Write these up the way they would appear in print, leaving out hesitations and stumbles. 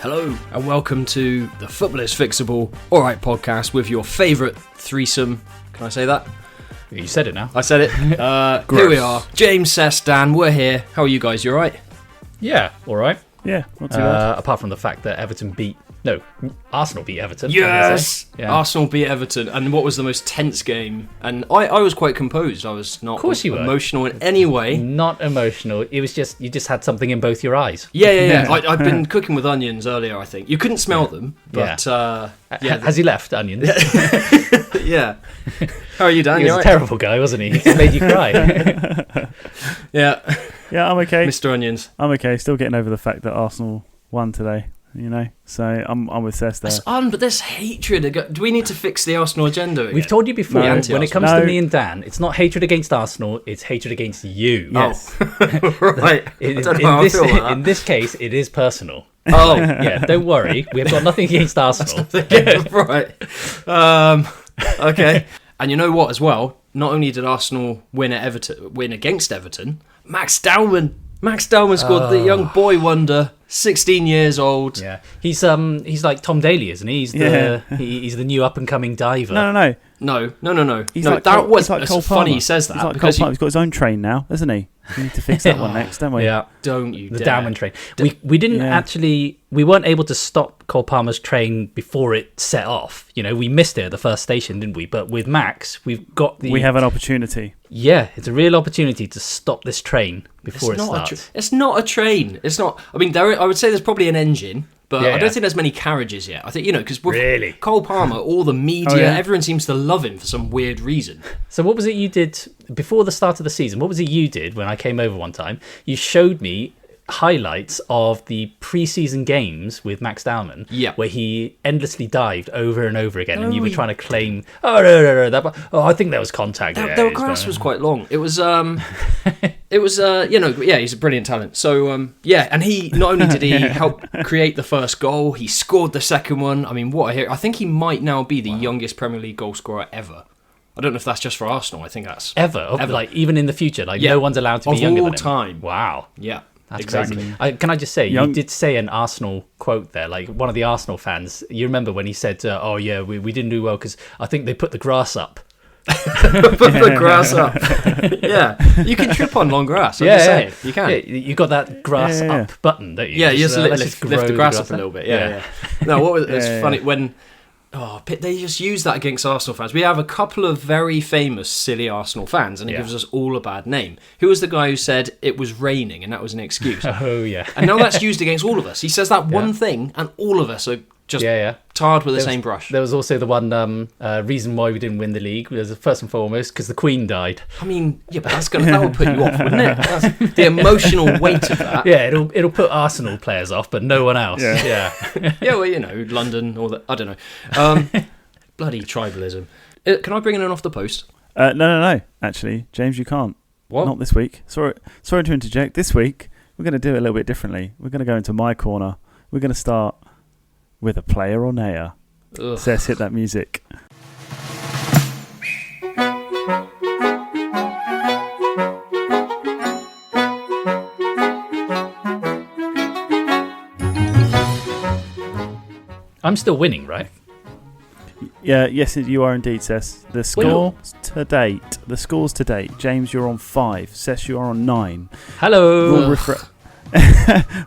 Hello and welcome to the Football is Fixable Alright podcast with your favourite threesome. Can I say that? You said it now. I said it. Here we are. James, Sess, Dan, we're here. How are you guys? You alright? Yeah, alright. Yeah, not too bad. Apart from the fact that Arsenal beat Everton. Yes! Yeah. Arsenal beat Everton. And what was the most tense game? And I was quite composed. I was not emotional in any way. Not emotional. It was just, you just had something in both your eyes. Yeah. I've been cooking with onions earlier, I think. You couldn't smell them, but... Has he left onions? Yeah. How are you, Dan? He was a terrible guy, wasn't he? He made you cry. Yeah, I'm okay. Mr. Onions. I'm okay. Still getting over the fact that Arsenal won today, you know. So I'm with Sess there. But there's hatred. Do we need to fix the Arsenal agenda again? We've told you before, when it comes No. to me and Dan, it's not hatred against Arsenal, it's hatred against you. Yes. Right. In this case, it is personal. Oh. Yeah, don't worry. We have got nothing against Arsenal. Right. Okay. And you know what as well? Not only did Arsenal win against Everton, Max Dowman scored, the young boy wonder, 16 years old. Yeah, he's like Tom Daly, isn't he? He's the new up and coming diver. No. He's like that was like it's funny he says that he's like because he's got his own train now, hasn't he? We need to fix that one next, don't we? Yeah, don't you the dare. Dowman train. We didn't actually. We weren't able to stop Cole Palmer's train before it set off. You know, we missed it at the first station, didn't we? But with Max, we have an opportunity. Yeah, it's a real opportunity to stop this train before it starts. It's not a train. It's not. I mean, I would say there's probably an engine. But I don't think there's many carriages yet. I think, because with Cole Palmer, all the media, everyone seems to love him for some weird reason. So what was it you did before the start of the season? What was it you did when I came over one time? You showed me highlights of the pre-season games with Max Dowman, where he endlessly dived over and over again, and you were trying to claim, I think there was contact. The grass was quite long. It was, he's a brilliant talent. So, and he, not only did he help create the first goal, he scored the second one. I mean, what a hero. I think he might now be the youngest Premier League goal scorer ever. I don't know if that's just for Arsenal. I think that's... Ever. Like, even in the future. Like, no one's allowed to be younger than him. Of all time. Wow. Yeah. That's exactly. crazy. Can I just say, you did say an Arsenal quote there, like one of the Arsenal fans. You remember when he said, we didn't do well because I think they put the grass up. Put the grass up. Yeah. You can trip on long grass. I'm just saying. You can. Yeah, you got that grass up button, don't you? Yeah, you just lift the grass up a little bit. Yeah. No, it's funny when... they just use that against Arsenal fans. We have a couple of very famous, silly Arsenal fans, and it gives us all a bad name. Who was the guy who said it was raining and that was an excuse? Oh, yeah. And now that's used against all of us. He says that one thing, and all of us are just tarred with the same brush. There was also the one reason why we didn't win the league. Was first and foremost because the Queen died. I mean, but that would put you off, wouldn't it? That's the emotional weight of that. Yeah, it'll put Arsenal players off, but no one else. Yeah. Well, London, all that. I don't know. Bloody tribalism. Can I bring in an off the post? No. Actually, James, you can't. What? Not this week. Sorry to interject. This week, we're going to do it a little bit differently. We're going to go into my corner. We're going to start with a player or nayer. Sess, hit that music. I'm still winning, right? Yeah, yes, you are indeed, Sess. The scores to date. James, you're on 5. Sess, you are on 9. Hello.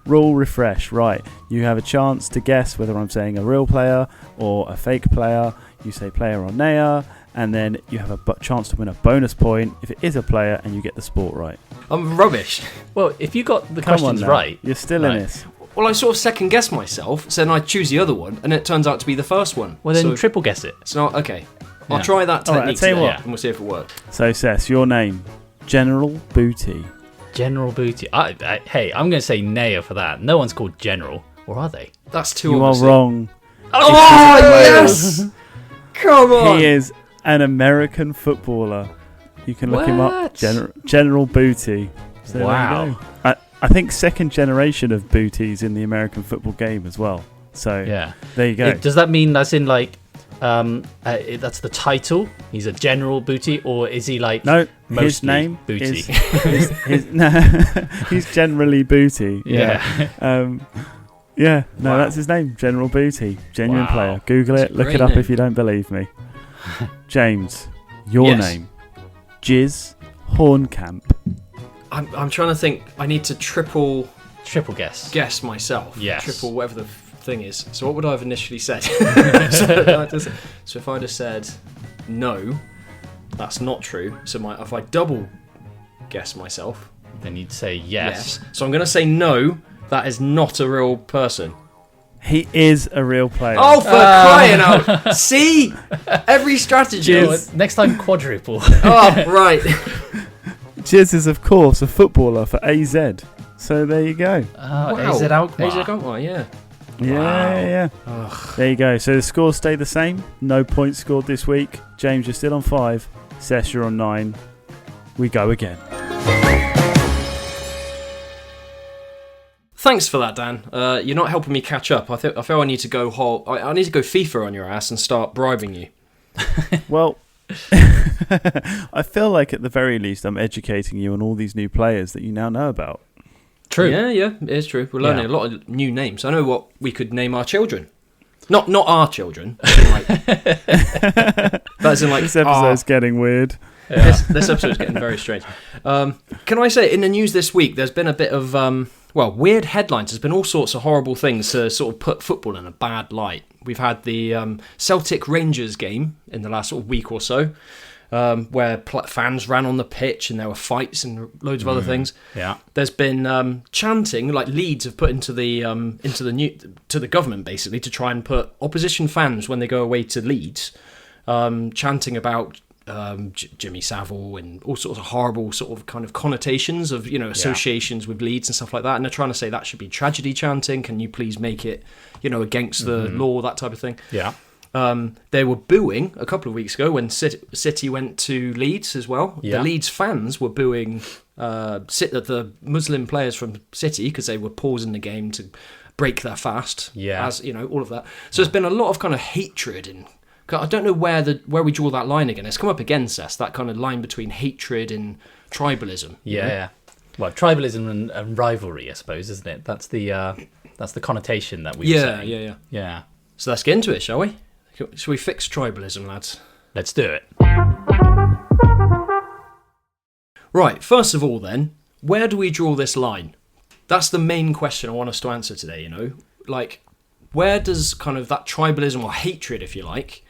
Rule refresh. Right. You have a chance to guess whether I'm saying a real player or a fake player. You say player or nayer, and then you have a chance to win a bonus point if it is a player and you get the sport right. I'm rubbish. Well, if you got the questions right... You're still in this. Well, I sort of second guess myself, so then I choose the other one, and it turns out to be the first one. Well, then triple guess it. It's not okay. I'll try that technique today, and we'll see if it works. So, Sess, your name, General Booty. General Booty. Hey, I'm going to say nayer for that. No one's called General, or are they? That's too You obvious. are wrong. Oh, yes! Come on! He is an American footballer. You can look him up. General Booty. So wow. I think second generation of booties in the American football game as well. So there you go. Does that mean that's in like that's the title? He's a general booty, or is he like his name booty? He's generally booty. Yeah. Yeah, no, Wow. that's his name, General Booty. Genuine Wow. player. Google That's it, a look great it up name. if you don't believe me. James, your Yes. name. Jizz Hornkamp. I'm trying to think. I need to triple guess. guess myself. Yes. Triple whatever the thing is. So what would I have initially said? So if I'd have said no, that's not true. So if I double guess myself, Then you'd say yes. So I'm going to say no. That is not a real person. He is a real player. Oh, for crying out! See, every strategy. You know what? Next time, quadruple. Oh, right. Jizz is, of course, a footballer for AZ. So there you go. AZ Alkmaar. AZ Alkmaar, yeah. Yeah. There you go. So the scores stay the same. No points scored this week. James, you're still on 5. Sess, you're on 9. We go again. Thanks for that, Dan. You're not helping me catch up. I feel I need to go I need to go FIFA on your ass and start bribing you. Well, I feel like at the very least I'm educating you on all these new players that you now know about. True. Yeah, it is true. We're learning a lot of new names. I know what we could name our children. Not our children. That's in like This episode's getting weird. Yeah. This episode's getting very strange. Can I say, in the news this week, there's been a bit of weird headlines. There's been all sorts of horrible things to sort of put football in a bad light. We've had the Celtic Rangers game in the last sort of week or so, where fans ran on the pitch and there were fights and loads of other things. Yeah. There's been chanting, like Leeds have put into the government basically to try and put opposition fans when they go away to Leeds, chanting about Jimmy Savile and all sorts of horrible sort of kind of connotations of associations with Leeds and stuff like that, and they're trying to say that should be tragedy chanting. Can you please make it against the law, that type of thing. They were booing a couple of weeks ago when City went to Leeds as well. The Leeds fans were booing the Muslim players from City because they were pausing the game to break their fast, as all of that. So there's been a lot of kind of hatred and I don't know where we draw that line again. It's come up again, Sess, that kind of line between hatred and tribalism. Yeah. Well, tribalism and rivalry, I suppose, isn't it? That's the connotation that we were saying. Yeah. So let's get into it, shall we? Shall we fix tribalism, lads? Let's do it. Right, first of all then, where do we draw this line? That's the main question I want us to answer today, Like, where does kind of that tribalism or hatred, if you like,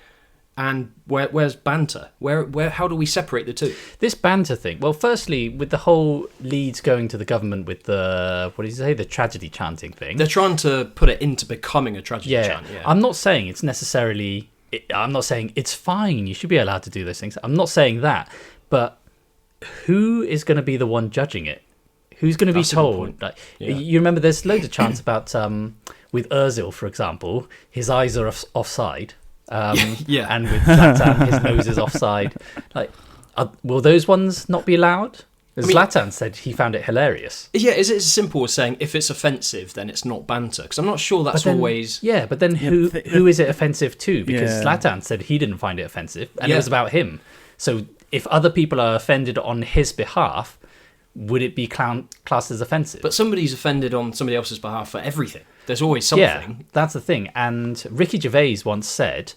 and where's banter? How do we separate the two? This banter thing. Well, firstly, with the whole Leeds going to the government with the the tragedy chanting thing. They're trying to put it into becoming a tragedy chant. Yeah. I'm not saying it's necessarily. I'm not saying it's fine. You should be allowed to do those things. I'm not saying that. But who is going to be the one judging it? Who's going to be told? Like, you remember, there's loads of chants about with Ozil, for example, his eyes are offside. And with Zlatan, his nose is offside. Like, will those ones not be allowed? Zlatan said he found it hilarious. Yeah, is it as simple as saying if it's offensive, then it's not banter? Because I'm not sure that's always. Yeah, but then who is it offensive to? Because Zlatan said he didn't find it offensive, and it was about him. So if other people are offended on his behalf, would it be classed as offensive? But somebody's offended on somebody else's behalf for everything. There's always something. Yeah, that's the thing. And Ricky Gervais once said,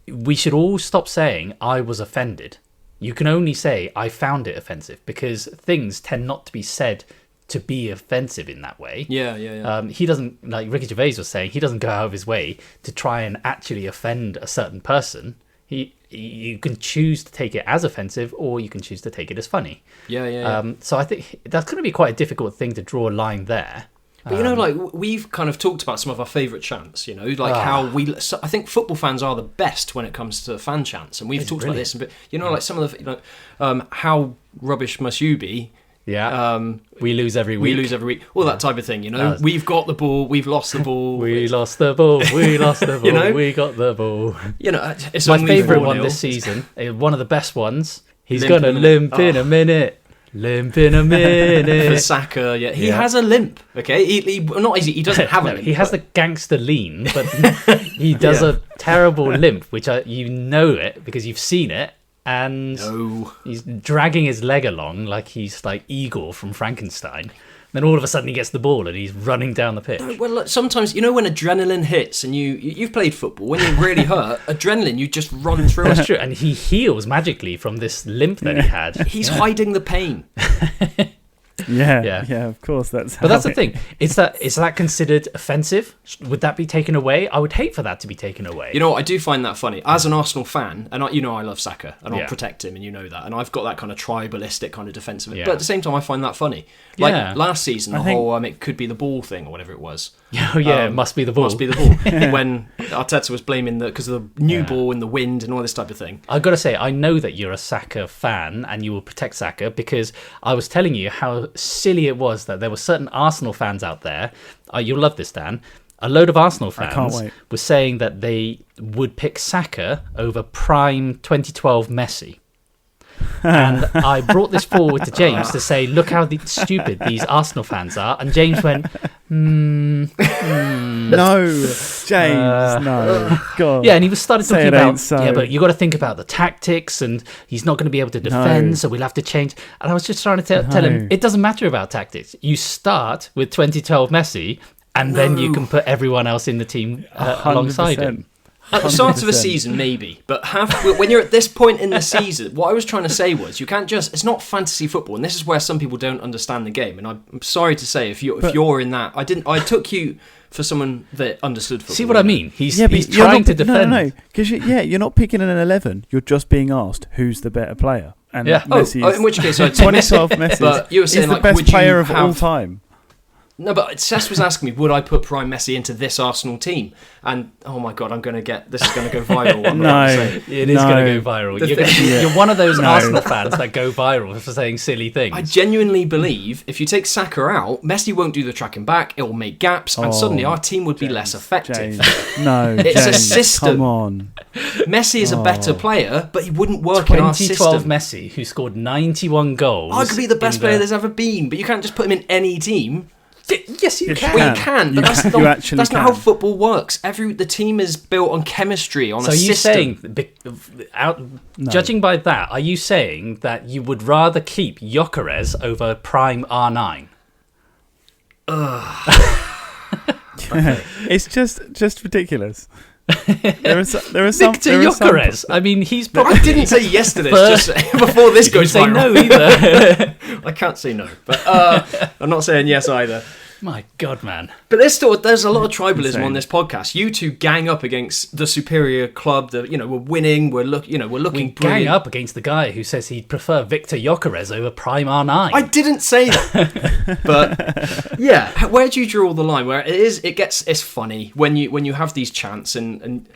we should all stop saying, I was offended. You can only say, I found it offensive, because things tend not to be said to be offensive in that way. Yeah. He doesn't, like Ricky Gervais was saying, he doesn't go out of his way to try and actually offend a certain person. You can choose to take it as offensive, or you can choose to take it as funny. Yeah. So I think that's going to be quite a difficult thing to draw a line there. But we've kind of talked about some of our favourite chants, how I think football fans are the best when it comes to fan chants, and we've talked about this, but like some of the, how rubbish must you be? Yeah. We lose every week. All that type of thing, We've got the ball, we've lost the ball. We lost the ball, we lost the ball, we got the ball. It's my favourite one this season, one of the best ones. He's limp gonna limp in a minute. Limp in a minute. For Saka, he has a limp. Okay, he doesn't have a limp. He has the gangster lean, but he does a terrible limp, which it because you've seen it, and he's dragging his leg along like he's like Igor from Frankenstein. Then all of a sudden he gets the ball and he's running down the pitch. No, well, look, sometimes, you know, when adrenaline hits and you've played football, when you're really hurt, adrenaline, you just run through. That's true. And he heals magically from this limp that he had. He's hiding the pain. Yeah, of course. That's the thing. Is that considered offensive? Would that be taken away? I would hate for that to be taken away. You know what? I do find that funny. As an Arsenal fan, and I love Saka, and I'll protect him, and you know that. And I've got that kind of tribalistic kind of defence of it. But at the same time, I find that funny. Like last season, whole it could be the ball thing or whatever it was. It must be the ball. Must be the ball. When Arteta was blaming because of the new ball and the wind and all this type of thing. I've got to say, I know that you're a Saka fan and you will protect Saka because I was telling you how silly it was that there were certain Arsenal fans out there. You'll love this, Dan. A load of Arsenal fans were saying that they would pick Saka over prime 2012 Messi. And I brought this forward to James to say, look how stupid these Arsenal fans are. And James went, No, James, no. God. Yeah, and he was started talking about, but you got to think about the tactics and he's not going to be able to defend, so we'll have to change. And I was just trying to tell him, it doesn't matter about tactics. You start with 2012 Messi and then you can put everyone else in the team alongside him. At the start of a season, maybe, but when you're at this point in the season, what I was trying to say was you can't just. It's not fantasy football, and this is where some people don't understand the game. And I'm sorry to say, if you're in that, I took you for someone that understood football. See what I mean? He's trying to defend. No, because you're not picking an 11. You're just being asked who's the better player. And Messi in which case I'd say 2012 Messi. But you were saying the best player of all time. No, but Sess was asking me, would I put Prime Messi into this Arsenal team? And, oh my God, this is going to go viral. It is going to go viral. You're one of those Arsenal fans that go viral for saying silly things. I genuinely believe if you take Saka out, Messi won't do the tracking back, it will make gaps, and suddenly our team would be less effective. It's a system. Come on. Messi is a better player, but he wouldn't work in our system. 2012 Messi, who scored 91 goals. Arguably the best player there's ever been, but you can't just put him in any team. Yes, you can. We can, but that's not how football works. The team is built on chemistry, on a system. So are you saying, judging by that, are you saying that you would rather keep Gyökeres over prime R9? It's just ridiculous. There are some Victor Gyökeres. I mean, he's probably... I didn't say yes to this, just before this goes viral. No either. I can't say no, but I'm not saying yes either. My God, man. But there's a lot of tribalism on this podcast. You two gang up against the superior club. We're winning. We're looking brilliant. Gang up against the guy who says he'd prefer Victor Gyökeres over prime R9. I didn't say that. But yeah, where do you draw the line? Where it's funny when you have these chants and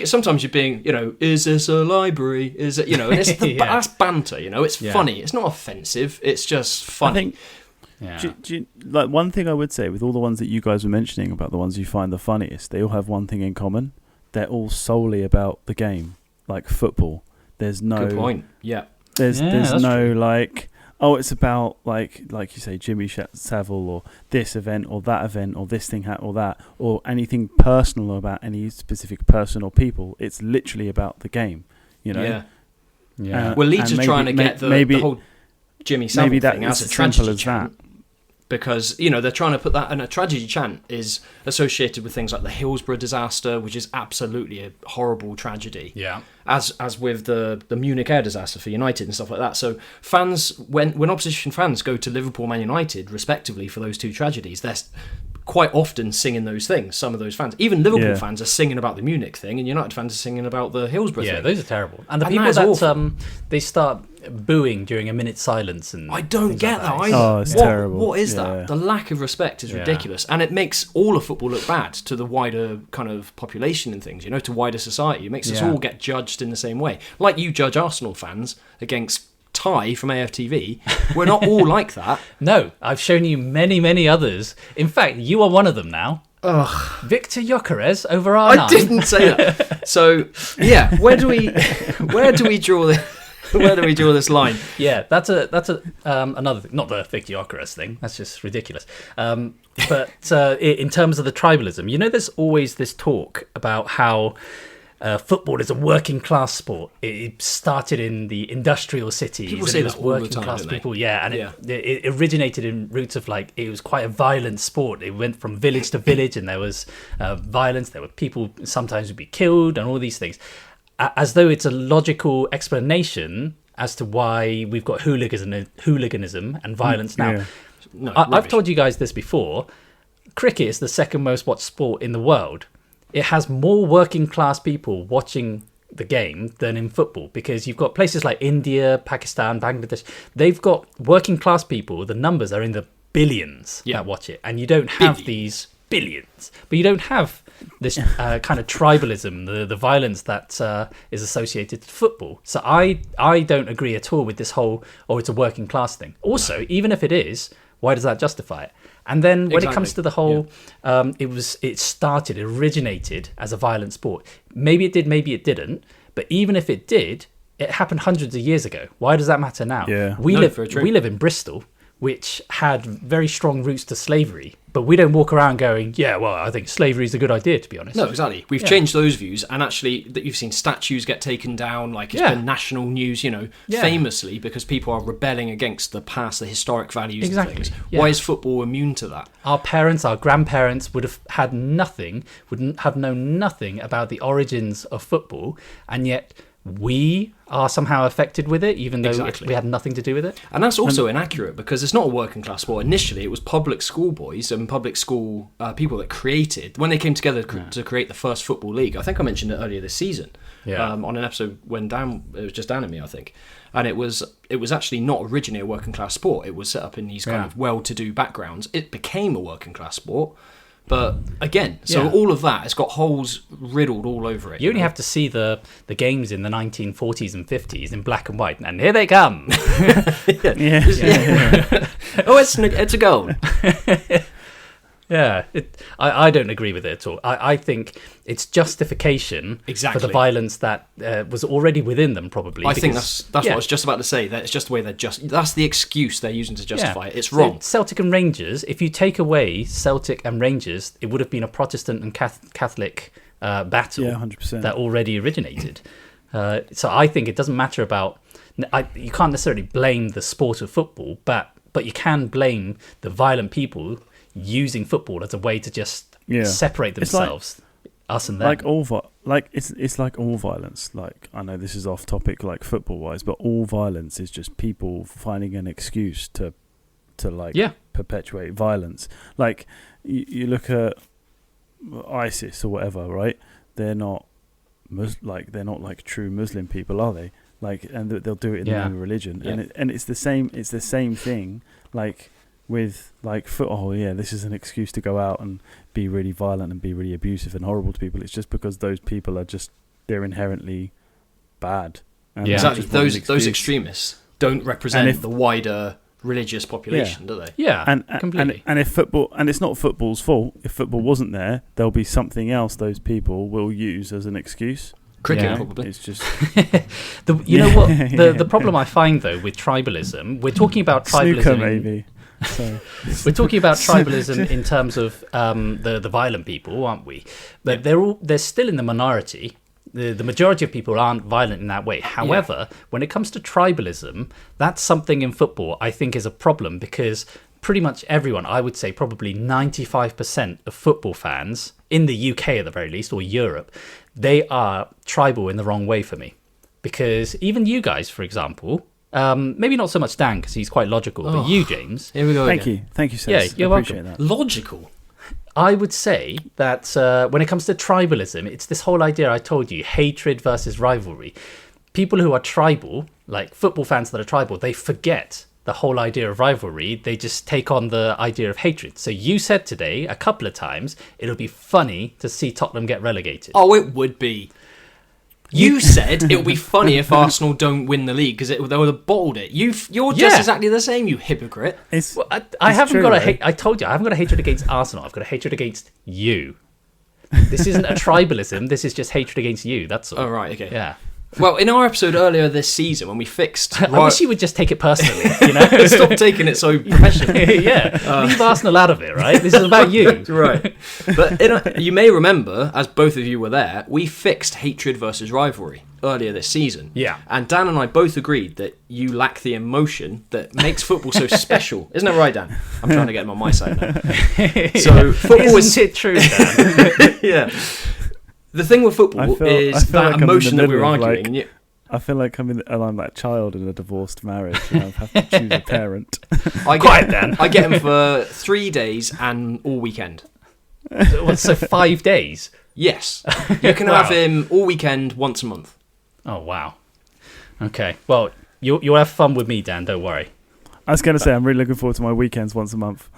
sometimes you're being, is this a library? Is it, and it's that's banter, it's funny. It's not offensive. It's just funny. I think, like one thing I would say with all the ones that you guys were mentioning about the ones you find the funniest, they all have one thing in common. They're all solely about the game, like football. There's no good point. Yeah. There's no true. It's about like you say, Jimmy Savile or this event or that event or this thing or that or anything personal about any specific person or people. It's literally about the game. Yeah. Well, Leeds are trying to get the whole Jimmy Savile thing as a tragedy chant. Because, they're trying to put that, and a tragedy chant is associated with things like the Hillsborough disaster, which is absolutely a horrible tragedy. Yeah. As with the Munich air disaster for United and stuff like that. So fans, when opposition fans go to Liverpool, Man United, respectively, for those two tragedies, they're quite often singing those things, some of those fans. Even Liverpool fans are singing about the Munich thing, and United fans are singing about the Hillsborough thing. Yeah, those are terrible. And the people that they start booing during a minute's silence. And I don't get that either. Oh, it's terrible. What is that? The lack of respect is ridiculous. And it makes all of football look bad to the wider kind of population and things, to wider society. It makes us all get judged in the same way. Like you judge Arsenal fans against Ty from AFTV. We're not all like that. No, I've shown you many, many others. In fact, you are one of them now. Ugh. Victor Gyökeres over R9. I didn't say that. So, yeah, where do we draw this? Where do we draw this line? Yeah, that's another thing. Not the Victor Gyökeres thing. That's just ridiculous. But in terms of the tribalism, there's always this talk about how football is a working class sport. It started in the industrial cities. People say it was that all the working time, class don't they? people. Yeah, and it originated in roots of like it was quite a violent sport. It went from village to village, and there was violence. There were people sometimes would be killed, and all these things, as though it's a logical explanation as to why we've got hooliganism and violence now. Yeah. No, I've told you guys this before. Cricket is the second most watched sport in the world. It has more working class people watching the game than in football, because you've got places like India, Pakistan, Bangladesh. They've got working class people. The numbers are in the billions that watch it, and you don't have these billions, but you don't have this kind of tribalism, the violence that is associated with football. So I don't agree at all with this whole, it's a working class thing. Also, even if it is, why does that justify it? And then when it comes to the whole, it originated as a violent sport. Maybe it did, maybe it didn't. But even if it did, it happened hundreds of years ago. Why does that matter now? Yeah. We live in Bristol, which had very strong roots to slavery. But we don't walk around going, yeah, well, I think slavery is a good idea, to be honest. No, exactly. We've changed those views, and actually, that you've seen statues get taken down. Like it's been national news, famously, because people are rebelling against the past, the historic values. Exactly. And things. Yeah. Why is football immune to that? Our parents, our grandparents would have had nothing, wouldn't have known nothing about the origins of football, and yet we are somehow affected with it, even though we had nothing to do with it. And that's also inaccurate, because it's not a working class sport. Initially, it was public school boys and public school people that created, when they came together to create the first football league. I think I mentioned it earlier this season on an episode when it was just Dan and me, I think. And it was actually not originally a working class sport. It was set up in these kind of well-to-do backgrounds. It became a working class sport. But again, all of that has got holes riddled all over it. You only have to see the games in the 1940s and 50s in black and white, and here they come. Oh, it's a goal. Yeah, I don't agree with it at all. I think it's justification for the violence that was already within them, probably. I think that's what I was just about to say. That it's just the way that's the excuse they're using to justify it. It's wrong. So Celtic and Rangers, if you take away Celtic and Rangers, it would have been a Protestant and Catholic battle 100%. that already originated. So I think it doesn't matter about... you can't necessarily blame the sport of football, but you can blame the violent people using football as a way to just separate themselves, us and them. It's like all violence. Like, I know this is off topic, like football wise, but all violence is just people finding an excuse to perpetuate violence. Like you look at ISIS or whatever, right? They're not they're not like true Muslim people, are they? Like, and they'll do it in their own religion, and it's the same. It's the same thing. Like with like this is an excuse to go out and be really violent and be really abusive and horrible to people. It's just because those people they're inherently bad. And exactly. Those extremists don't represent the wider religious population, do they? Yeah, and completely. And if football, and it's not football's fault. If football wasn't there, there'll be something else those people will use as an excuse. Cricket, probably. It's just you know what the problem I find though with tribalism. We're talking about tribalism. Snooker, maybe. So. We're talking about tribalism in terms of the violent people, aren't we? But they're still in the minority. The majority of people aren't violent in that way. However, when it comes to tribalism, that's something in football I think is a problem, because pretty much everyone, I would say probably 95% of football fans, in the UK at the very least, or Europe, they are tribal in the wrong way for me. Because even you guys, for example... maybe not so much Dan, because he's quite logical, but you, James. Here we go. Thank you, Seth. Yeah, you're welcome. That. Logical. I would say that when it comes to tribalism, it's this whole idea I told you, hatred versus rivalry. People who are tribal, like football fans that are tribal, they forget the whole idea of rivalry. They just take on the idea of hatred. So you said today a couple of times it'll be funny to see Tottenham get relegated. Oh, it would be. You said it would be funny if Arsenal don't win the league because they would have bottled it. You're just exactly the same, you hypocrite. I haven't got I told you, I haven't got a hatred against Arsenal. I've got a hatred against you. This isn't a tribalism. This is just hatred against you. That's all. Oh, right, okay. Yeah. Well, in our episode earlier this season, when we fixed... I wish you would just take it personally, you know? Stop taking it so professionally. Leave Arsenal out of it, right? This is about you. Right. But you may remember, as both of you were there, we fixed hatred versus rivalry earlier this season. Yeah. And Dan and I both agreed that you lack the emotion that makes football so special. Isn't that right, Dan? I'm trying to get him on my side now. So football Isn't it true, Dan? Yeah. The thing with football is that like emotion that we're arguing. I feel like I'm that child in a divorced marriage. You know, I have to choose a parent. I get him for 3 days and all weekend. So 5 days? Yes. You can have him all weekend, once a month. Oh, wow. Okay. Well, you'll have fun with me, Dan. Don't worry. I was going to say, I'm really looking forward to my weekends once a month.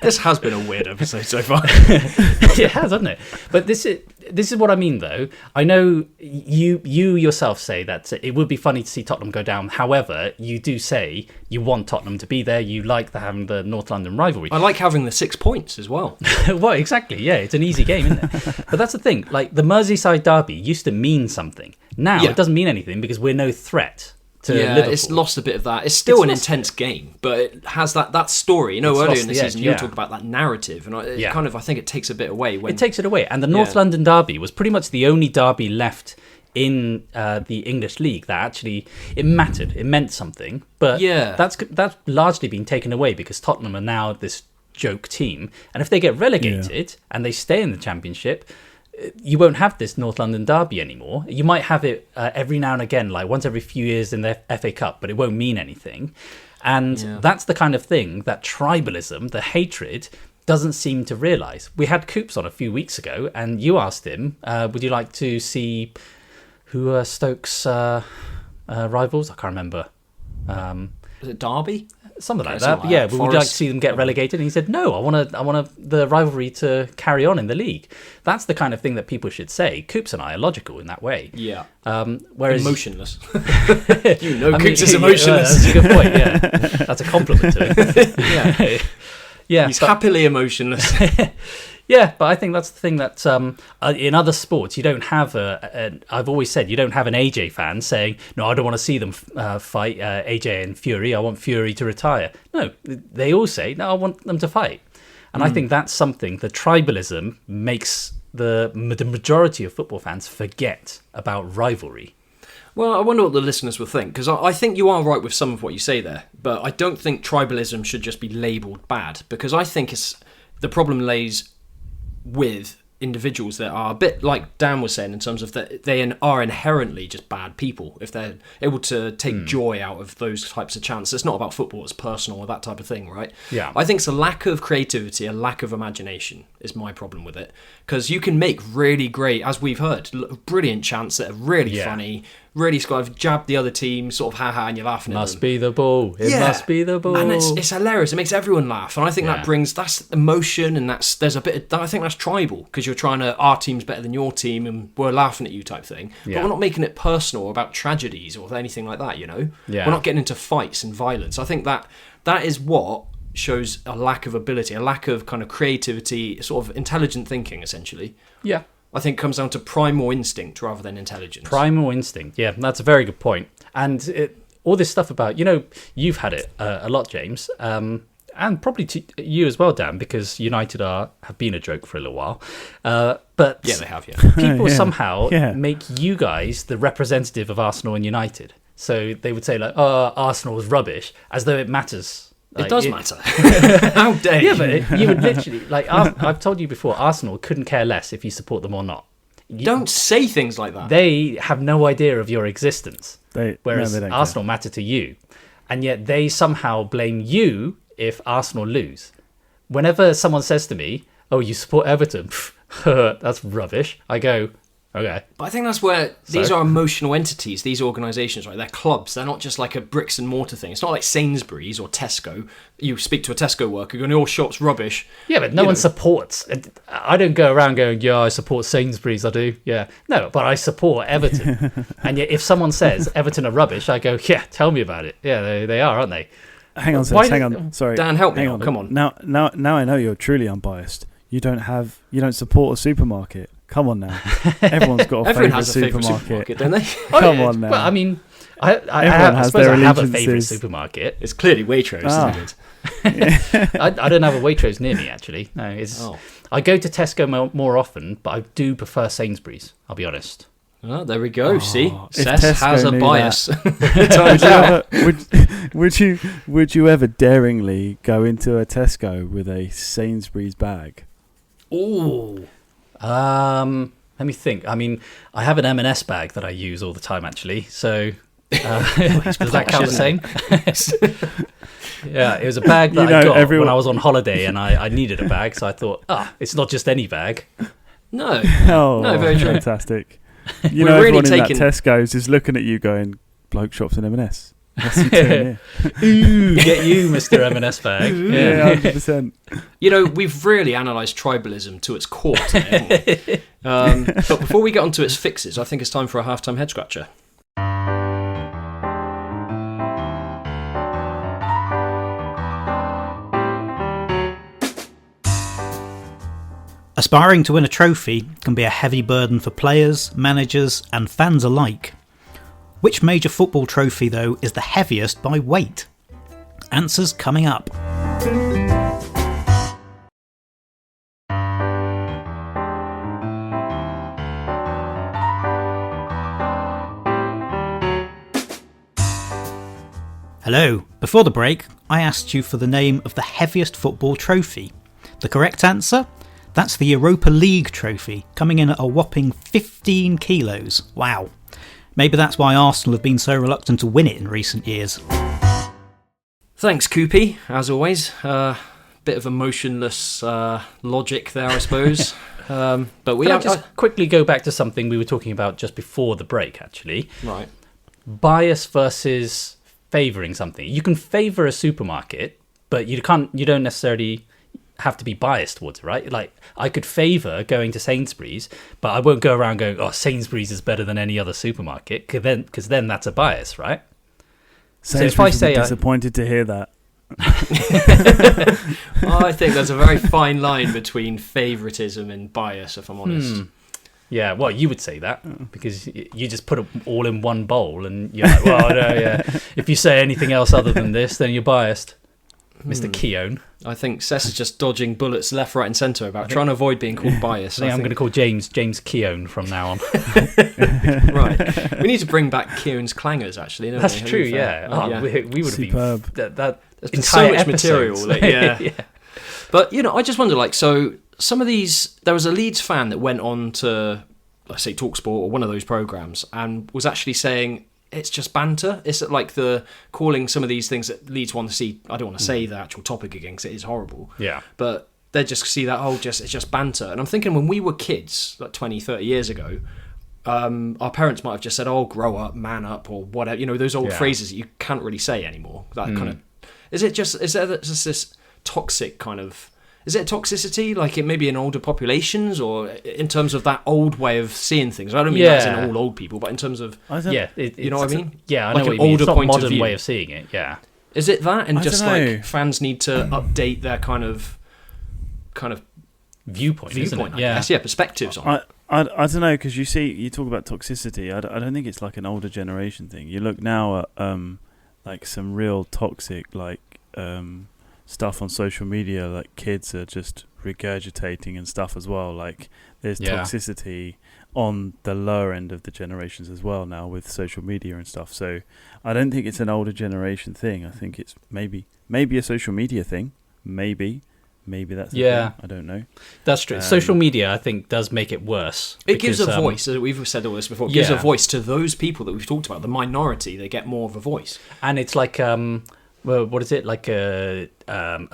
This has been a weird episode so far. It has, hasn't it? But this is what I mean, though. I know you yourself say that it would be funny to see Tottenham go down. However, you do say you want Tottenham to be there. You like having the North London rivalry. I like having the 6 points as well. Well, exactly. Yeah, it's an easy game, isn't it? But that's the thing. Like, the Merseyside derby used to mean something. Now it doesn't mean anything because we're no threat. Liverpool. It's lost a bit of that. It's still an intense game, but it has that story. You know, earlier in the season, you talked about that narrative, and I think it takes a bit away. It takes it away, and the North London derby was pretty much the only derby left in the English league that actually it mattered. It meant something, but that's largely been taken away because Tottenham are now this joke team, and if they get relegated and they stay in the Championship, you won't have this North London derby anymore. You might have it every now and again, like once every few years in the FA Cup, but it won't mean anything. And that's the kind of thing that tribalism, the hatred, doesn't seem to realise. We had Coops on a few weeks ago, and you asked him, would you like to see who are Stoke's rivals? I can't remember. Was it Derby? Something like that. But would you like to see them get relegated? And he said, no, I want the rivalry to carry on in the league. That's the kind of thing that people should say. Coops and I are logical in that way. Yeah. Whereas emotionless. Coops is emotionless. That's a good point, yeah. That's a compliment to him. Yeah. He's happily emotionless. Yeah, but I think that's the thing that in other sports you don't have I've always said you don't have an AJ fan saying, no, I don't want to see them fight AJ and Fury. I want Fury to retire. No, they all say, no, I want them to fight. And I think that's something, the tribalism makes the majority of football fans forget about rivalry. Well, I wonder what the listeners will think, because I think you are right with some of what you say there, but I don't think tribalism should just be labelled bad, because I think the problem lays with individuals that are a bit like Dan was saying in terms of that they are inherently just bad people if they're able to take joy out of those types of chants. It's not about football, it's personal or that type of thing, right? Yeah. I think it's a lack of creativity, a lack of imagination is my problem with it, because you can make really great, as we've heard, brilliant chants that are really funny, really sort of jab the other team, sort of ha-ha, and you're laughing at them. Must be the ball. It must be the ball. And it's hilarious. It makes everyone laugh. And I think that's emotion, and there's a bit of, I think that's tribal, because you're trying to, our team's better than your team, and we're laughing at you type thing. But we're not making it personal about tragedies or anything like that, you know? Yeah. We're not getting into fights and violence. I think that is what shows a lack of ability, a lack of kind of creativity, sort of intelligent thinking, essentially. Yeah. I think it comes down to primal instinct rather than intelligence. Primal instinct, yeah, that's a very good point. And all this stuff about, you've had it a lot, James, and probably to you as well, Dan, because United have been a joke for a little while. But yeah, they have, people somehow make you guys the representative of Arsenal and United. So they would say, like, oh, Arsenal is rubbish, as though it matters. It does matter. How dare you? Yeah, but you would literally, like, I've told you before, Arsenal couldn't care less if you support them or not. Don't say things like that. They have no idea of your existence, whereas they don't Arsenal care. matter to you. And yet they somehow blame you if Arsenal lose. Whenever someone says to me, oh, you support Everton, that's rubbish, I go, okay. But I think that's where these are emotional entities, these organisations, right? They're clubs. They're not just like a bricks and mortar thing. It's not like Sainsbury's or Tesco. You speak to a Tesco worker, going, your shop's rubbish. Yeah, but no one supports. I don't go around going, yeah, I support Sainsbury's, I do. Yeah. No, but I support Everton. And yet if someone says Everton are rubbish, I go, yeah, tell me about it. Yeah, they are, aren't they? Hang on, hang on. Sorry. Dan, help me. Come on. Now I know you're truly unbiased. You don't support a supermarket. Come on now. Everyone's got a Everyone favourite has a supermarket. don't they? Come on now. Well, I mean, I has suppose their I have a allegiances. favourite supermarket. It's clearly Waitrose, isn't it? I don't have a Waitrose near me, actually. No, I go to Tesco more often, but I do prefer Sainsbury's, I'll be honest. Oh, there we go. See, if Sess Tesco has a knew bias. Would you ever daringly go into a Tesco with a Sainsbury's bag? Oh, let me think. I mean, I have an M&S bag that I use all the time, actually. So does that count the same? Yeah, it was a bag that I got when I was on holiday, and I needed a bag, so I thought, it's not just any bag. No, no, very true. Fantastic. We're Everyone really in that Tesco's is looking at you going, bloke shops in M&S. Ooh, get you, Mr. M&S bag. Yeah, 100%. We've really analysed tribalism to its core today, haven't we? But before we get on to its fixes, I think it's time for a halftime head scratcher. Aspiring to win a trophy can be a heavy burden for players, managers and fans alike. Which major football trophy, though, is the heaviest by weight? Answers coming up. Hello. Before the break, I asked you for the name of the heaviest football trophy. The correct answer? That's the Europa League trophy, coming in at a whopping 15 kilos. Wow. Maybe that's why Arsenal have been so reluctant to win it in recent years. Thanks, Koopy, as always. Bit of emotionless logic there, I suppose. But we have to quickly go back to something we were talking about just before the break, actually. Right. Bias versus favouring something. You can favour a supermarket, but you don't necessarily have to be biased towards it, right? Like, I could favour going to Sainsbury's, but I won't go around going, Sainsbury's is better than any other supermarket, because then that's a bias, right? Sainsbury's so if I say disappointed to hear that. I think there's a very fine line between favouritism and bias, if I'm honest. Yeah, well, you would say that because you just put it all in one bowl, and you're like, well, no, yeah. If you say anything else other than this, then you're biased. Mr. Keown. I think Sess is just dodging bullets left, right, and centre about trying to avoid being called biased. I'm going to call James Keown from now on. Right. We need to bring back Keown's clangers, actually. That's true, yeah. We would have been that in so much episodes. Material. Yeah. But, I just wonder, so some of these... There was a Leeds fan that went on to, let's say, TalkSport or one of those programmes and was actually saying... It's just banter. It's like calling some of these things that Leeds want to see. I don't want to say the actual topic again because it is horrible. Yeah. But they just see that, it's just banter. And I'm thinking when we were kids, like 20, 30 years ago, our parents might have just said, grow up, man up, or whatever. Those old phrases that you can't really say anymore. That kind of... Is there just this toxic kind of... Is it toxicity, like it maybe in older populations, or in terms of that old way of seeing things? I don't mean that's in all old people, but in terms of, you know what I mean? Yeah, I like know an what you mean. older It's not point modern of view. way of seeing it. Yeah, is it that, and just like know. fans need to update their kind of viewpoint, isn't it? Yeah, perspectives on it. I don't know, because you talk about toxicity. I don't think it's like an older generation thing. You look now at like some real toxic stuff on social media, like kids are just regurgitating and stuff as well. Like there's toxicity on the lower end of the generations as well now with social media and stuff. So I don't think it's an older generation thing. I think it's maybe a social media thing. Maybe that's the thing. I don't know. That's true. Social media, I think, does make it worse. It gives a voice. We've said all this before. It gives a voice to those people that we've talked about. The minority, they get more of a voice. And it's like what is it? Like a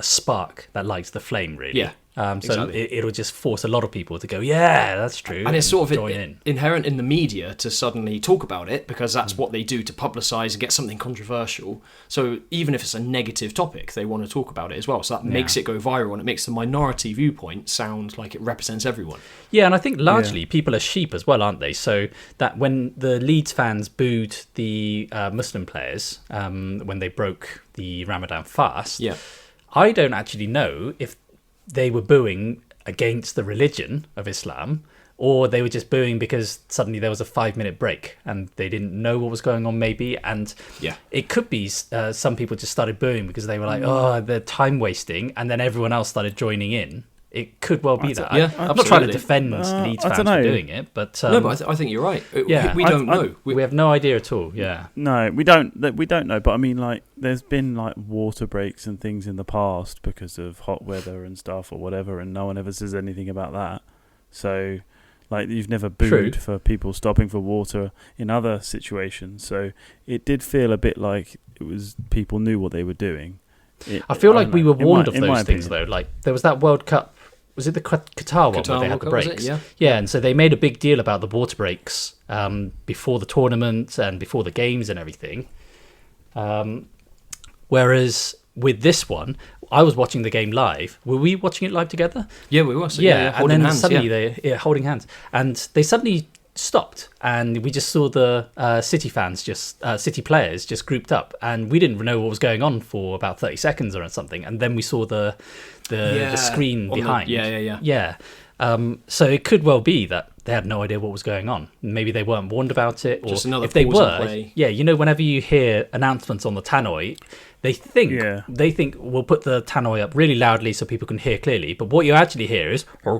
spark that lights the flame, really. Yeah. So exactly. It'll just force a lot of people to go, yeah, that's true. And it's sort of inherent in the media to suddenly talk about it because that's what they do to publicise and get something controversial. So even if it's a negative topic, they want to talk about it as well. So that makes it go viral and it makes the minority viewpoint sound like it represents everyone. Yeah, and I think largely people are sheep as well, aren't they? So that when the Leeds fans booed the Muslim players when they broke the Ramadan fast, I don't actually know if they were booing against the religion of Islam or they were just booing because suddenly there was a 5-minute break and they didn't know what was going on, maybe. And it could be some people just started booing because they were like, oh, they're time wasting, and then everyone else started joining in. It could well be that. I'm not trying to defend Leeds fans for doing it, but no, but I think you're right. We don't know. We have no idea at all. Yeah. No, we don't know. But I mean, like, there's been like water breaks and things in the past because of hot weather and stuff or whatever, and no one ever says anything about that. So, like, you've never booed for people stopping for water in other situations. So it did feel a bit like it was people knew what they were doing. I feel like we were warned of those things, though. Like, there was that World Cup. Was it the Qatar one where they had the breaks? Yeah, and so they made a big deal about the water breaks before the tournament and before the games and everything. Whereas with this one, I was watching the game live. Were we watching it live together? Yeah, we were. So and then suddenly they holding hands, and they suddenly stopped, and we just saw the City players just grouped up, and we didn't know what was going on for about 30 seconds or something, and then we saw the screen behind. So it could well be that they had no idea what was going on. Maybe they weren't warned about it, or just another if they were, whenever you hear announcements on the tannoy, they think we'll put the tannoy up really loudly so people can hear clearly, but what you actually hear is I'm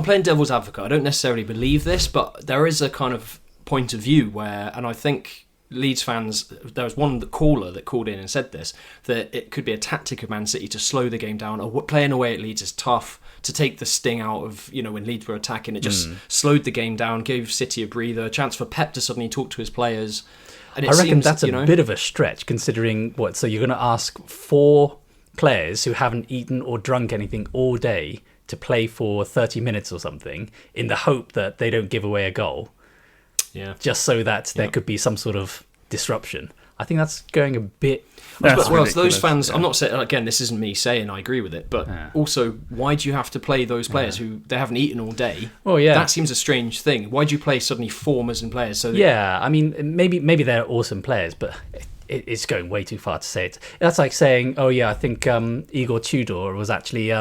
playing devil's advocate. I don't necessarily believe this, but there is a kind of point of view where, and I think Leeds fans, there was one caller that called in and said this, that it could be a tactic of Man City to slow the game down. Playing away at Leeds is tough, to take the sting out of, when Leeds were attacking. It just slowed the game down, gave City a breather, a chance for Pep to suddenly talk to his players. And I reckon that's a bit of a stretch, considering so you're going to ask 4 players who haven't eaten or drunk anything all day to play for 30 minutes or something in the hope that they don't give away a goal. Yeah. Just so that there could be some sort of disruption. I think that's going a bit... Well, those fans, I'm not saying, again, this isn't me saying I agree with it, but also, why do you have to play those players who they haven't eaten all day? Well, yeah. That seems a strange thing. Why do you play suddenly formers and players? I mean, maybe they're awesome players, but it's going way too far to say it. That's like saying, I think Igor Tudor was actually,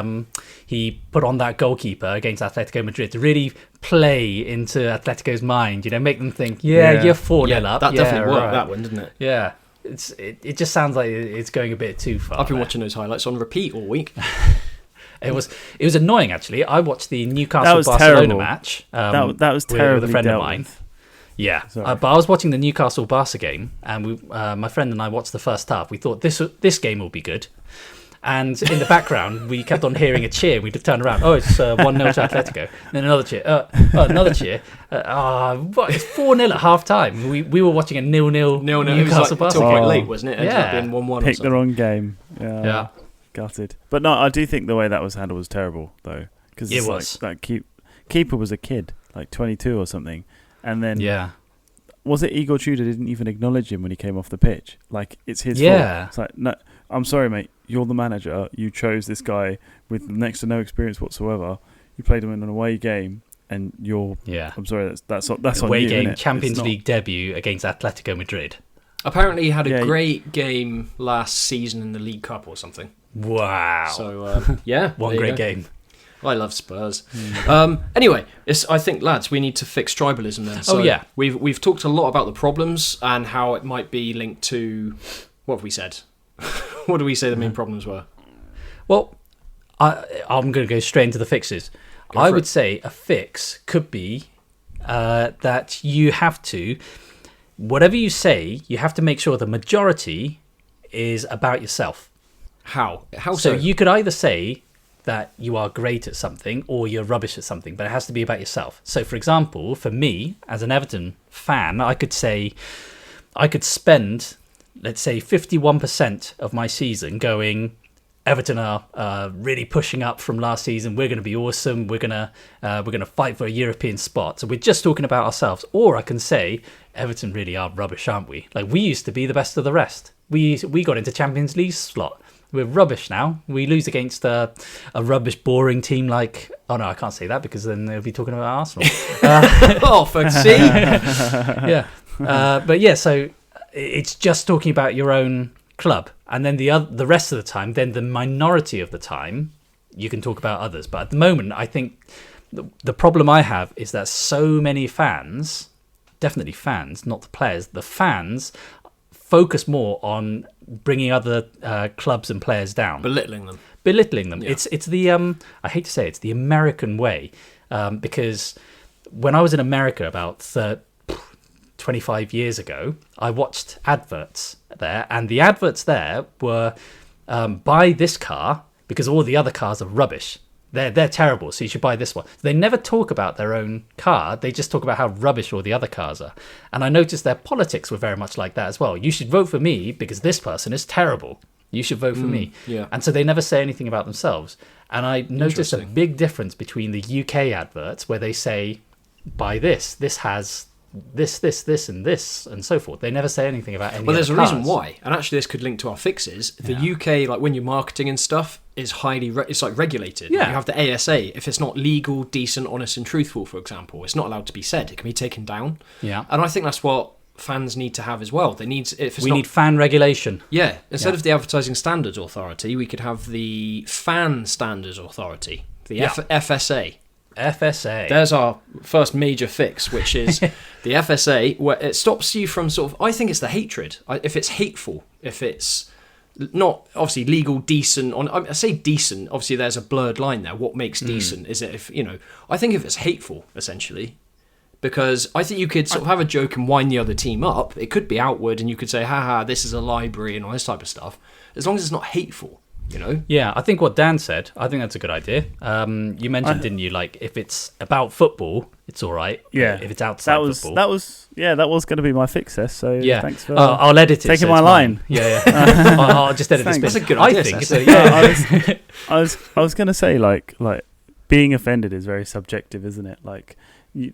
he put on that goalkeeper against Atletico Madrid to really play into Atletico's mind, make them think, you're 4-0 up. That definitely worked, that one, didn't it? Yeah. It just sounds like it's going a bit too far. I've been watching those highlights on repeat all week. It was annoying, actually. I watched the Newcastle-Barcelona match. That was terrible with a friend of mine. Yeah, but I was watching the Newcastle-Barca game, and my friend and I watched the first half. We thought this game will be good. And in the background, we kept on hearing a cheer. We turned around. Oh, it's 1-0 to Atletico. And then another cheer. Another cheer. It's 4-0 at half-time. We were watching a 0-0 Newcastle-Barca game. Quite late, wasn't it? Ended up being 1-1 Picked the wrong game. Yeah. Gutted. But no, I do think the way that was handled was terrible, though. Because it was. Like, that keeper was a kid, like 22 or something. And then... Yeah. Was it Igor Tudor didn't even acknowledge him when he came off the pitch? Like, it's his fault. It's like, no, I'm sorry, mate. You're the manager. You chose this guy with next to no experience whatsoever. You played him in an away game, and you're... Yeah. I'm sorry, that's on you, away game, Champions League debut against Atletico Madrid. Apparently he had a great game last season in the League Cup or something. Wow. So, one great game. I love Spurs. Anyway, I think, lads, we need to fix tribalism then. So we've talked a lot about the problems and how it might be linked to... What have we said? What do we say the main problems were? Well, I'm going to go straight into the fixes. I would say a fix could be that you have to... Whatever you say, you have to make sure the majority is about yourself. How? So you could either say... that you are great at something or you're rubbish at something, but it has to be about yourself. So, for example, for me, as an Everton fan, I could spend, let's say, 51% of my season going, Everton are really pushing up from last season. We're going to be awesome. We're going to fight for a European spot. So we're just talking about ourselves. Or I can say, Everton really are rubbish, aren't we? Like, we used to be the best of the rest. We got into Champions League slot. We're rubbish now. We lose against a rubbish, boring team like... Oh, no, I can't say that because then they'll be talking about Arsenal. For see? Yeah. But yeah, so it's just talking about your own club. And then the rest of the time, then the minority of the time, you can talk about others. But at the moment, I think the problem I have is that so many fans, definitely fans, not the players, the fans focus more on bringing other clubs and players down, belittling them. Yeah. It's the I hate to say it's the American way, because when I was in America about 25 years ago, I watched adverts there, and the adverts there were buy this car because all the other cars are rubbish. They're terrible, so you should buy this one. They never talk about their own car. They just talk about how rubbish all the other cars are. And I noticed their politics were very much like that as well. You should vote for me because this person is terrible. You should vote for me. Yeah. And so they never say anything about themselves. And I noticed a big difference between the UK adverts where they say, buy this. This has this, and this, and so forth. They never say anything about any. Well, there's other a reason cars. why, and actually, this could link to our fixes. The UK, like when you're marketing and stuff, is highly it's like regulated. Yeah. You have the ASA. If it's not legal, decent, honest, and truthful, for example, it's not allowed to be said. It can be taken down. Yeah. And I think that's what fans need to have as well. They need we need fan regulation. Yeah. Instead of the Advertising Standards Authority, we could have the Fan Standards Authority, the FSA. FSA. There's our first major fix, which is the FSA, where it stops you from sort of, I think it's the hatred. If it's hateful, if it's not obviously legal, decent, I say decent, obviously there's a blurred line there. What makes decent? Is it I think if it's hateful, essentially, because I think you could sort of have a joke and wind the other team up. It could be outward and you could say, haha, this is a library and all this type of stuff, as long as it's not hateful. Yeah, I think what Dan said, I think that's a good idea. You mentioned, didn't you, like if it's about football, it's all right. Yeah, if it's outside football, that was going to be I so thanks for I'll edit it. Taking my line. Yeah. I'll just edit this bit. That's a good idea. I think so. Yeah, I was going to say like being offended is very subjective, isn't it? Like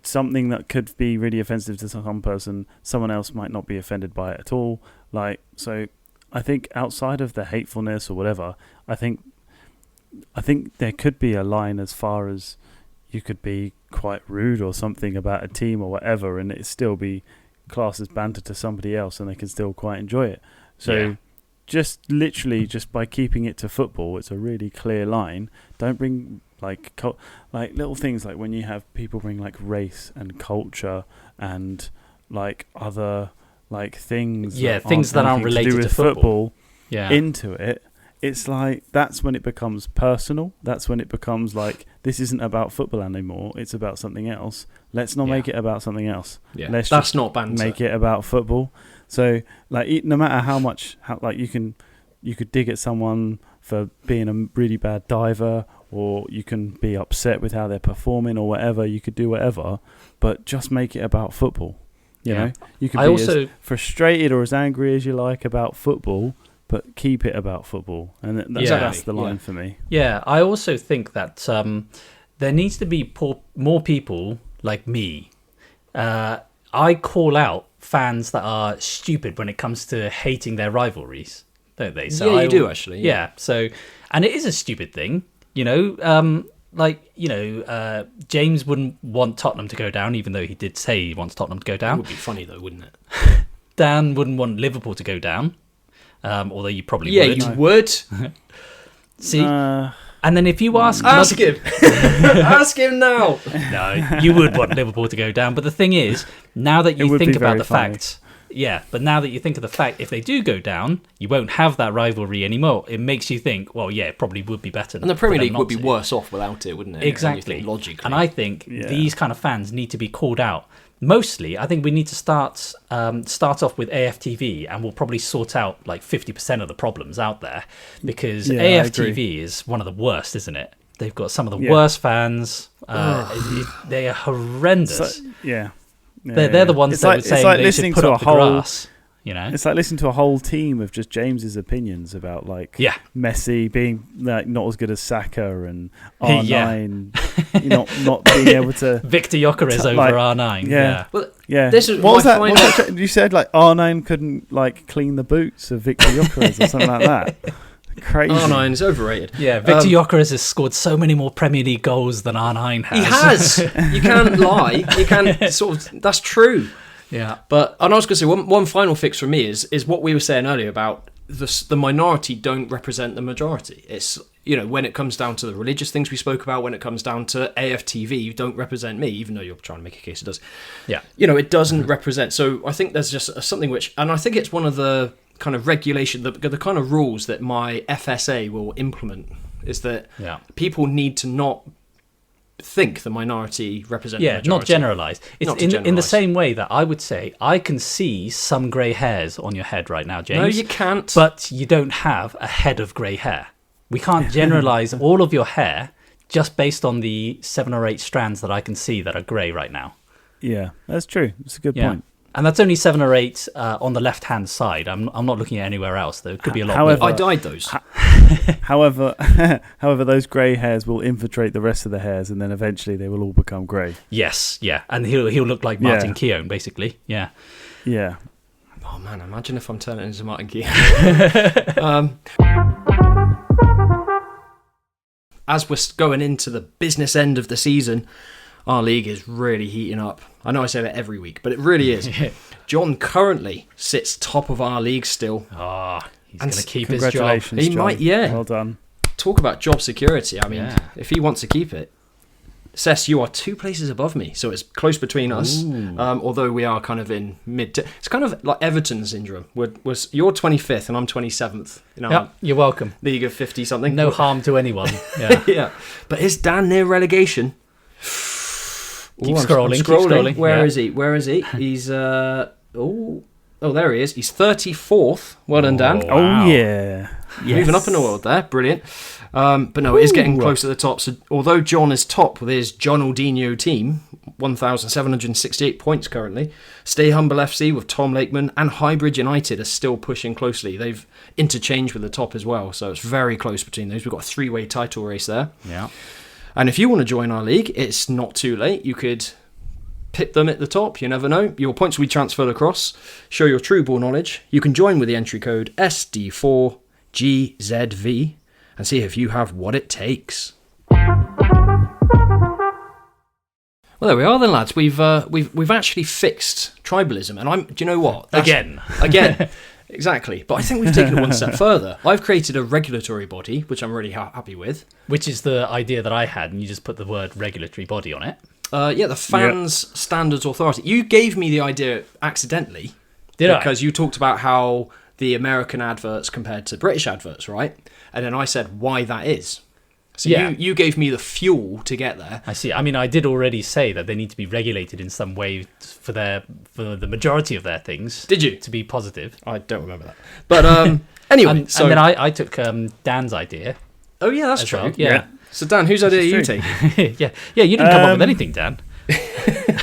something that could be really offensive to some person, someone else might not be offended by it at all. Like so. I think outside of the hatefulness or whatever, I think there could be a line as far as you could be quite rude or something about a team or whatever, and it still be classed as banter to somebody else, and they can still quite enjoy it. So, just literally just by keeping it to football, it's a really clear line. Don't bring like little things like when you have people bring like race and culture and like other. Like things that aren't related to football into it. It's like that's when it becomes personal. That's when it becomes like this isn't about football anymore. It's about something else. Let's not make it about something else. Let's that's not banter. Make it about football. So like no matter how you could dig at someone for being a really bad diver, or you can be upset with how they're performing or whatever. You could do whatever, but just make it about football. You know, you can be as frustrated or as angry as you like about football, but keep it about football. And that's the line for me. Yeah, I also think that there needs to be more people like me. I call out fans that are stupid when it comes to hating their rivalries, don't they? So you do, actually. Yeah, so, and it is a stupid thing, James wouldn't want Tottenham to go down, even though he did say he wants Tottenham to go down. It would be funny, though, wouldn't it? Dan wouldn't want Liverpool to go down, although you probably would. Yeah, you would. See? And then if you ask him. Ask him now. No, you would want Liverpool to go down. But the thing is, now that you think about the fact... Yeah, but now that you think of the fact, if they do go down, you won't have that rivalry anymore. It makes you think, well, yeah, it probably would be better. And the Premier League would be worse off without it, wouldn't it? Exactly. Logically. And I think these kind of fans need to be called out. Mostly, I think we need to start off with AFTV, and we'll probably sort out like 50% of the problems out there, because AFTV is one of the worst, isn't it? They've got some of the worst fans. They are horrendous. They're the ones that would say they should put up the grass. It's like listening to a whole team of just James's opinions about like Messi being like not as good as Saka and R9 not being able to Victor Gyökeres over R9. This is what was that? You said like R9 couldn't like clean the boots of Victor Gyökeres or something like that. Crazy. R9 is overrated. Yeah, Victor Gyökeres has scored so many more Premier League goals than R9 has. He has. You can't lie. You can't sort of. That's true. Yeah. But and I was going to say one final fix for me is what we were saying earlier about the minority don't represent the majority. It's when it comes down to the religious things we spoke about, when it comes down to AFTV, you don't represent me, even though you're trying to make a case it does. Yeah. It doesn't represent. So I think there's just something which, and I think it's one of the kind of regulation, the kind of rules that my FSA will implement is that people need to not think the minority represent the majority. Not generalise. It's in the same way that I would say I can see some grey hairs on your head right now, James. No, you can't. But you don't have a head of grey hair. We can't generalise all of your hair just based on the 7 or 8 strands that I can see that are grey right now. Yeah, that's true. It's a good point. And that's only 7 or 8 on the left-hand side. I'm not looking at anywhere else. There could be a lot more. I dyed those. However, those grey hairs will infiltrate the rest of the hairs, and then eventually they will all become grey. Yes, yeah. And he'll look like Martin Keown, basically. Yeah. Yeah. Oh, man, imagine if I'm turning into Martin Keown. As we're going into the business end of the season, our league is really heating up. I know I say that every week, but it really is. John currently sits top of our league still. He's going to keep his job. Congratulations, John. Might, Well done. Talk about job security. I mean, if he wants to keep it. Cess, you are 2 places above me, so it's close between us. Although we are kind of in mid. It's kind of like Everton syndrome. You're 25th and I'm 27th. You're welcome. League of 50 something. No harm to anyone. Yeah. Yeah. But is Dan near relegation? Keep scrolling. Where is he? He's there he is. He's 34th. Well done, Dan. Wow. Oh yeah. Moving up in the world there. Brilliant. But no, it is getting close to the top. So although John is top with his Jonaldinho team, 1,768 points currently, Stay Humble FC with Tom Lakeman and Highbridge United are still pushing closely. They've interchanged with the top as well, so it's very close between those. We've got a 3-way title race there. Yeah. And if you want to join our league, it's not too late. You could pit them at the top. You never know. Your points will be transferred across. Show your true ball knowledge. You can join with the entry code SD4GZV and see if you have what it takes. Well, there we are then, lads. We've actually fixed tribalism, and do you know what? Again. Exactly. But I think we've taken it one step further. I've created a regulatory body, which I'm really happy with. Which is the idea that I had, and you just put the word regulatory body on it. The Fans Standards Authority. You gave me the idea accidentally. Did I? Because you talked about how the American adverts compared to British adverts, right? And then I said why that is. So you gave me the fuel to get there. I see. I mean, I did already say that they need to be regulated in some way for the majority of their things. Did you? To be positive. I don't remember that. But anyway. and then I took Dan's idea. Oh, yeah, that's true. Well. Yeah. So, Dan, whose idea are you taking? Yeah, you didn't come up with anything, Dan.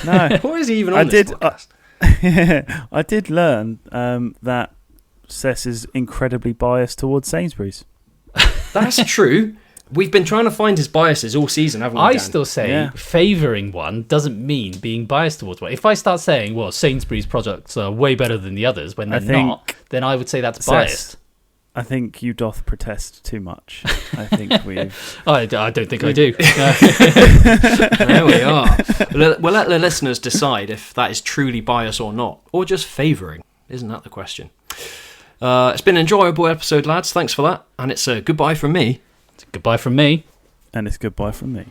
No. Why is he even on this podcast? I did learn that Cess is incredibly biased towards Sainsbury's. That's true. We've been trying to find his biases all season, haven't we, Dan? I still say favouring one doesn't mean being biased towards one. If I start saying, well, Sainsbury's products are way better than the others when they're not, then I would say that's biased. I think you doth protest too much. I think we've... I don't think I do. There we are. We'll let the listeners decide if that is truly bias or not, or just favouring. Isn't that the question? It's been an enjoyable episode, lads. Thanks for that. And it's a goodbye from me. It's a goodbye from me. And it's goodbye from me.